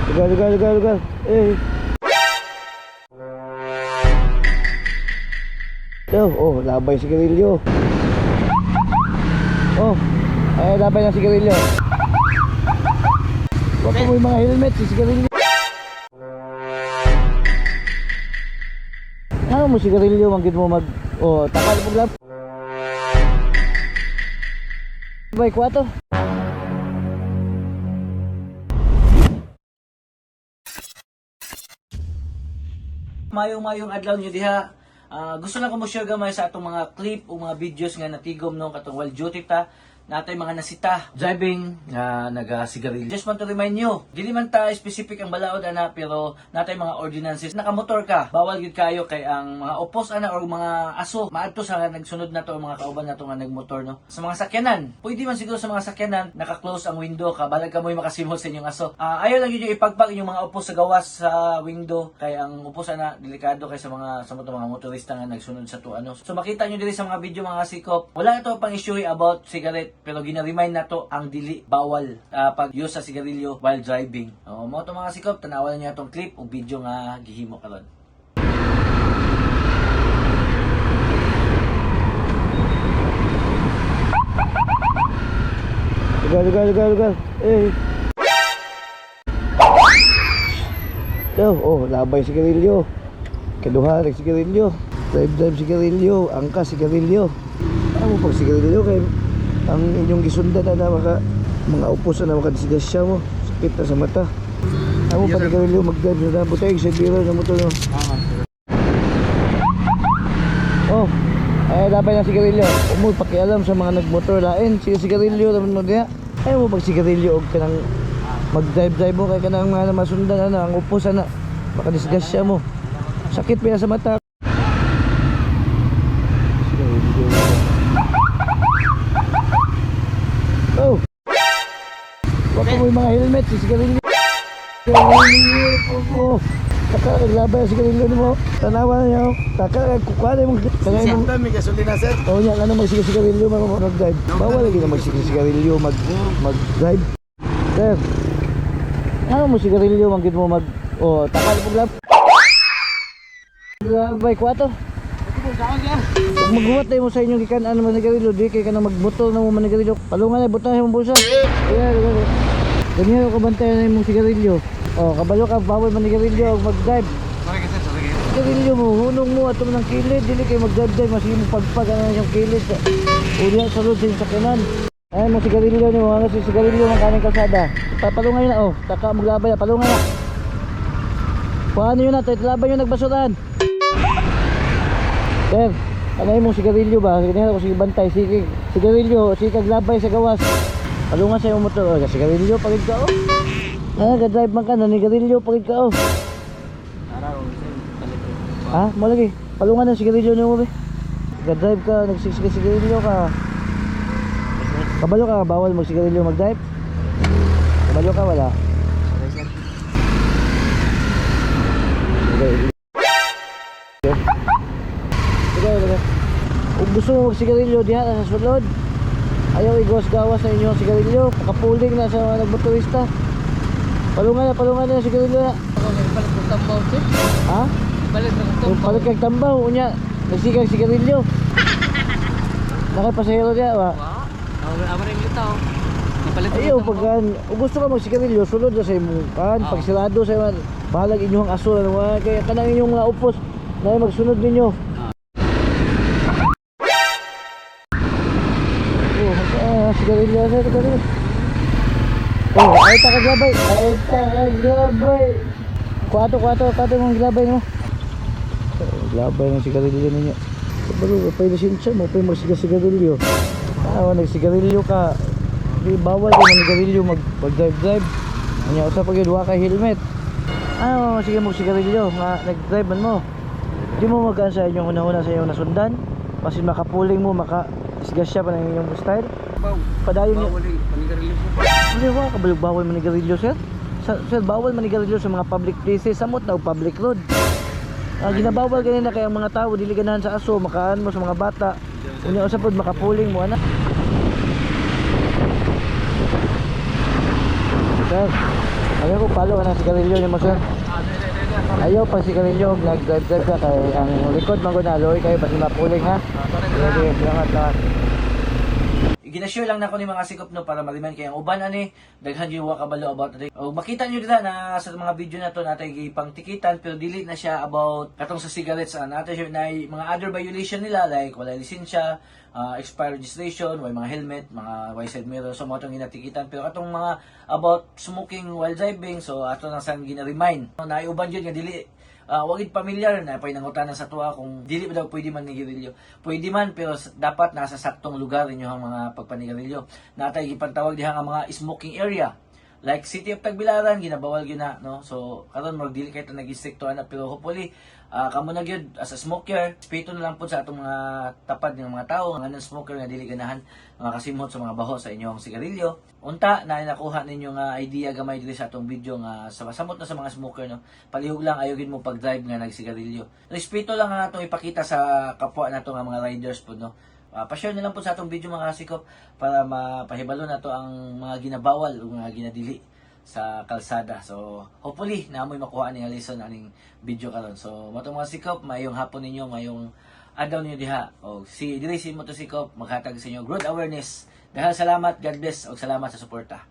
Lugar. Eh. Oh, labay sigarilyo. Oh, labay ng sigarilyo. Wag mo yung mga helmet, sigarilyo. Ano mo sigarilyo, manggit mo mag... Oh, takal mo lang. Bay, 4. Mayong adlaw nyo diha. Gusto lang ko mo share gamay sa atong mga clip o mga videos nga natigom no katong while duty ta natay mga nasita driving nga naga-sigarilyo. Just want to remind you, dili man ta specific ang balaod ana pero natay mga ordinances. Nakamotor ka, bawal gid kayo kay ang mga opos ana or mga aso maadto sa nagsunod nato ang mga kauban nato nga nagmotor no. Sa mga sakyanan, pwede man siguro sa mga sakyanan naka-close ang window ka balag ka mo'y makasimol sa inyong aso. Ayaw lang gyud ipagpag inyong mga opos sa gawas sa window kay ang opos ana delikado kay sa mga motorista nga nagsunod sa tuano. So makita nyo diri sa mga video mga sikop, wala ito pang issue about cigarette pero gina-remind nato ang dili bawal pag-use sa sigarilyo while driving. Mo to mga sikop, tanawan niyo atong clip o video nga gihimo karon. Lugar. Eh. Oh, labay sigarilyo. Kaduha sigarilyo. Drive sigarilyo, angkas sigarilyo. Ano pag sigarilyo kay ang inyong gisundan na mga upos na makadisgasya mo, sakit na sa mata. Ano pag sigarilyo mag-drive na butay sa biro na motor no. Oh, labay ng sigarilyo. Umoy pakialam sa mga nagmotor lain, sigarilyo naman mo diha. Ayaw mo pag sigarilyo og kanang mag-drive mo kay kanang mga masundan ana ang upos ana makadisgasya mo. Sakit pa sa mata. Oh. Wag mo yung mga helmet, sigarilyo. Oh. Taka naglabay ang sigarilyo mo. Tanawan niyo. Taka kukuha mo. Siyempre may gasolina sir. Oh, nya ano magsigarilyo mag-drive. Bawal lagi na magsigarilyo mag-drive. Sir. Ano mo sigarilyo manggid mo mag takal mo glab. Labay 4. Kung maghuwat tayo mo sa inyong gikan-an mo manigarilyo, di kay ka na magbutol na mo manigarilyo. Palungan na, butang sa mong bulsa. Ganyan ka bantayan na yung sigarilyo. Kabalo ka, bawal manigarilyo o mag-drive. Sigarilyo mo, hunong mo ato ng kilid, dili kayo mag-drive-drive, masige mo pagpag na yung kilid. Uriya sa road sa yung sakyanan. Ayan mo sigarilyo nyo, ano si sigarilyo ng kaning kalsada. Palungan na, taka maglabay na, palungan na. Paano yun na, laban yung nagbasuran. Sir, anay mong sigarilyo ba? Ganyan ako sige bantay, sige sigarilyo, sige kaglabay sa gawas. Palungan sa iyong motor, sigarilyo pagid ka ga-drive man ka, nanigarilyo pagid ka mo lagi, palungan ng sigarilyo niyo mo be. Ga-drive ka, nagsisigarilyo ka. Kabalo ka, bawal magsigarilyo mag-drive? Kabalo ka, wala? Kung gusto mo magsigarilyo diha sa sulod, ayaw igawas-gawas na inyong sigarilyo, nakapuling na sa mga nagmotorista. Palungan na sigarilyo na. Palit ng tambaw sir. Ha? Palit kang tambaw, unya nagsigang sigarilyo. Nakapasahero diha ba? Amar yung litaw. Ayaw pagkan, kung gusto ka magsigarilyo, sulod na sa imong kan, pag sirado sa imong bahalag inyong aso na kaya kanang inyong mga upos na magsunod ninyo. Sigarilyo sa sigarilyo. Ay takaglabay. Kuato mong glabay mo. Glabay ng sigarilyo ninyo. Pero pay lisensya mo, pay magsigarilyo. Nagsigarilyo ka. Bawal ka manigarilyo mag-drive. Anya usa pag yun, kay helmet. Sige mo sigarilyo nga nag-drive man mo. Di mo magaan sa inyong una-una sa inyong nasundan. Kasi makapuling mo, maka-isgasya pa ng inyong style. Padayon niyo. Hindi ba bawal manigarilyo sir? Sir, bawal manigarilyo sa mga public places, samot na public road. Ginabawal ganina kaya ang mga tao dili ganahan sa aso, makaan mo sa mga bata. Unya usapod makapuling mo ana. Sir, Ayaw ko palo ang sigarilyo ni mo sir. Ayaw pa sigarilyo, nag-drive ka kay ang likod man ko na loy kayo pati mapuling ha. Sige, salamat. Ginashare lang nako ni mga sikop no para ma-remind kay ang uban ani daghan yung wa kabalo about it. O makita niyo dira na sa mga video na to natay gipang tikitan pero dili na siya about katong sa cigarettes natay siya na mga other violation nila like wala lisensya, expired registration, way mga helmet, mga wide side mirror so mo tong ginatikitan pero katong mga about smoking while driving so ato nang sang gina-remind. Na uban jud nga dili wagid pamilyar na pinangutanan sa tuwa kung dili ba daw pwede man nigarilyo. Pwede man pero dapat nasa saktong lugar inyo ang mga pagpanigarilyo. Natay gipantawag diha nga mga smoking area. Like City of Tagbilaran ginabawal gyud na no. So karon mag dili kay ta nag-stricto na pero hopefully kamo na gyud as a smoker, respeto na lang po sa atong mga tapad ng mga tao nga non-smoker nga dili ganahan kasimhot sa mga baho sa inyong sigarilyo. Unta na nakuha ninyo nga idea gamay diri sa atong video nga sa samot na sa mga smoker no. Palihog lang ayo gid mo pag-drive nga nagsigarilyo. Respeto lang nga atong ipakita sa kapwa nato nga mga riders po no. Pa-share na lang po sa atong video mga sikop para mapahibalo na to ang mga ginabawal o mga ginadili sa kalsada. So, hopefully, naamoy makuha ni lesson aning video karon. So, matong mga sikop, mayong hapon ninyo, mayong adlaw ninyo diha. O, si Idris mo to sikop, maghatag sa inyo growth awareness. Dahil salamat, God bless, o salamat sa suporta.